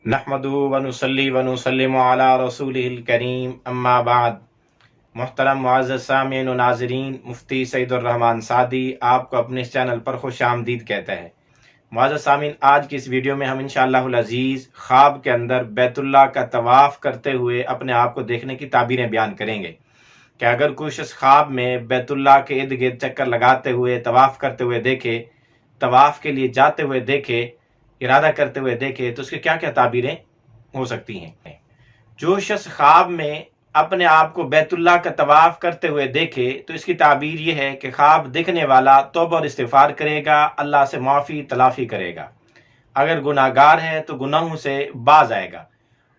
नहमदुहु व नुसल्ली व नुसल्लिमु अला रसूलिहिल करीम अम्मा बाद। मोहतरम मुअज़्ज़ज़ सामीन व नाज़रीन, मुफ्ती सईदुर रहमान सादी आपको अपने इस चैनल पर खुश आमदीद कहता है। मुअज़्ज़ज़ सामीन, आज की इस वीडियो में हम इंशाअल्लाहुल अज़ीज़ ख्वाब के अंदर बैतुल्लाह का तवाफ़ करते हुए अपने आप को देखने की ताबीरें बयान करेंगे कि अगर कोई शख्स ख्वाब में बैतुल्लाह के इर्द गिर्द चक्कर लगाते हुए तवाफ़ करते हुए देखे, तवाफ़ के लिए जाते हुए देखे, इरादा करते हुए देखे, तो उसकी क्या क्या ताबीरें हो सकती हैं। जो शख्स ख्वाब में अपने आप को बैतुल्लाह का तवाफ़ करते हुए देखे तो इसकी ताबीर ये है कि ख्वाब देखने वाला तौबा और इस्तिग़फ़ार करेगा, अल्लाह से माफ़ी तलाफ़ी करेगा। अगर गुनाहगार है तो गुनाहों से बाज आएगा।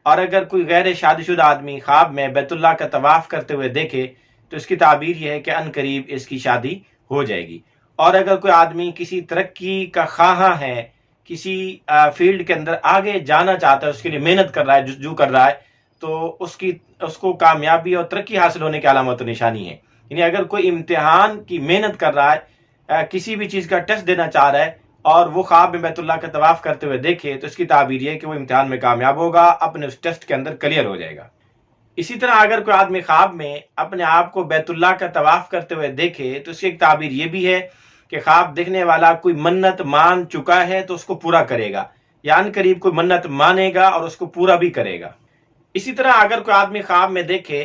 और अगर कोई गैर शादीशुदा आदमी ख्वाब में बैतुल्लाह का तवाफ़ करते हुए देखे तो इसकी ताबीर यह है कि अनकरीब इसकी शादी हो जाएगी। और अगर कोई आदमी किसी तरक्की का ख्वाहा है, किसी फील्ड के अंदर आगे जाना चाहता है, उसके लिए मेहनत कर रहा है, जुस्तजू कर रहा है, तो उसको कामयाबी और तरक्की हासिल होने की अलामत और निशानी है। यानी अगर कोई इम्तिहान की मेहनत कर रहा है, किसी भी चीज़ का टेस्ट देना चाह रहा है और वो ख्वाब में बैतुल्लाह का तवाफ़ करते हुए देखे तो इसकी ताबीर है कि वो इम्तिहान में कामयाब होगा, अपने उस टेस्ट के अंदर क्लियर हो जाएगा। इसी तरह अगर कोई आदमी ख्वाब में अपने आप को बैतुल्लाह का तवाफ़ करते हुए देखे तो इसकी एक ताबीर ये भी है कि ख्वाब देखने वाला कोई मन्नत मान चुका है तो उसको पूरा करेगा, यानी करीब कोई मन्नत मानेगा और उसको पूरा भी करेगा। इसी तरह अगर कोई आदमी ख्वाब में देखे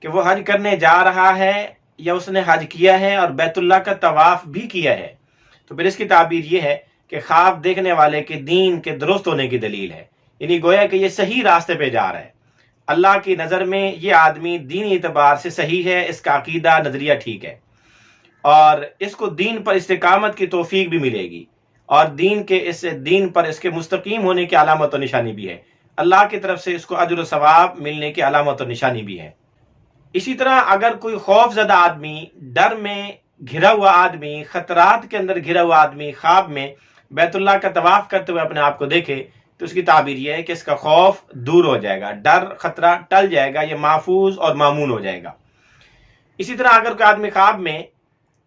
कि वो हज करने जा रहा है या उसने हज किया है और बैतुल्लाह का तवाफ़ भी किया है तो फिर इसकी ताबीर ये है कि ख्वाब देखने वाले के दीन के दुरुस्त होने की दलील है, यानी गोया कि ये सही रास्ते पे जा रहा है। अल्लाह की नज़र में ये आदमी दीनी एतबार से सही है, इसका अकीदा नज़रिया ठीक है और इसको दीन पर इस्तिकामत की तौफीक भी मिलेगी और दीन पर इसके मुस्तकीम होने की अलामत और निशानी भी है। अल्लाह की तरफ से इसको अजर सवाब मिलने की अलामत और निशानी भी है। इसी तरह अगर कोई खौफजदा आदमी, डर में घिरा हुआ आदमी, खतरात के अंदर घिरा हुआ आदमी ख्वाब में बैतुल्लाह का तवाफ़ करते हुए अपने आप को देखे तो उसकी ताबीर यह है कि इसका खौफ दूर हो जाएगा, डर खतरा टल जाएगा, यह महफूज और मामून हो जाएगा। इसी तरह अगर कोई आदमी ख्वाब में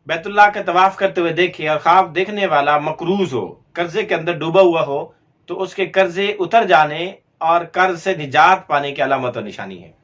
बैतुल्लाह का तवाफ़ करते हुए देखे और ख्वाब देखने वाला मकरूज हो, कर्जे के अंदर डूबा हुआ हो, तो उसके कर्जे उतर जाने और कर्ज से निजात पाने की अलामत और निशानी है।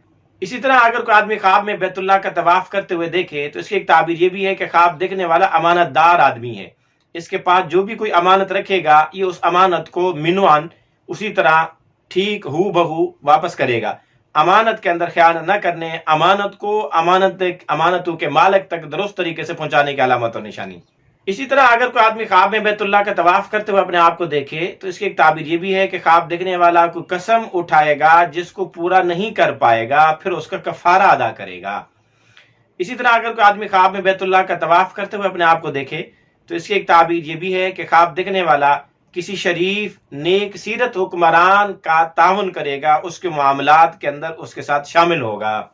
इसी तरह अगर कोई आदमी ख्वाब में बैतुल्लाह का तवाफ़ करते हुए देखे तो इसकी एक ताबीर ये भी है कि ख्वाब देखने वाला अमानतदार आदमी है, इसके पास जो भी कोई अमानत रखेगा ये उस अमानत को मिनवान उसी तरह ठीक हू बहू वापस करेगा। अमानत के अंदर ख्याल न करने, अमानत को अमानतों के मालिक तक दुरुस्त तरीके से पहुंचाने की अलामत और निशानी। इसी तरह अगर कोई आदमी ख्वाब में बैतुल्लाह का तवाफ़ करते हुए अपने आप को देखे तो इसकी एक ताबीर ये भी है कि ख्वाब देखने वाला कोई कसम उठाएगा जिसको पूरा नहीं कर पाएगा, फिर उसका कफारा अदा करेगा। इसी तरह अगर कोई आदमी ख्वाब में बैतुल्लाह का तवाफ़ करते हुए अपने आप को देखे तो इसकी एक ताबीर ये भी है कि ख्वाब देखने वाला किसी शरीफ नेक सीरत हुक्मरान का तावन करेगा, उसके मामलात के अंदर उसके साथ शामिल होगा।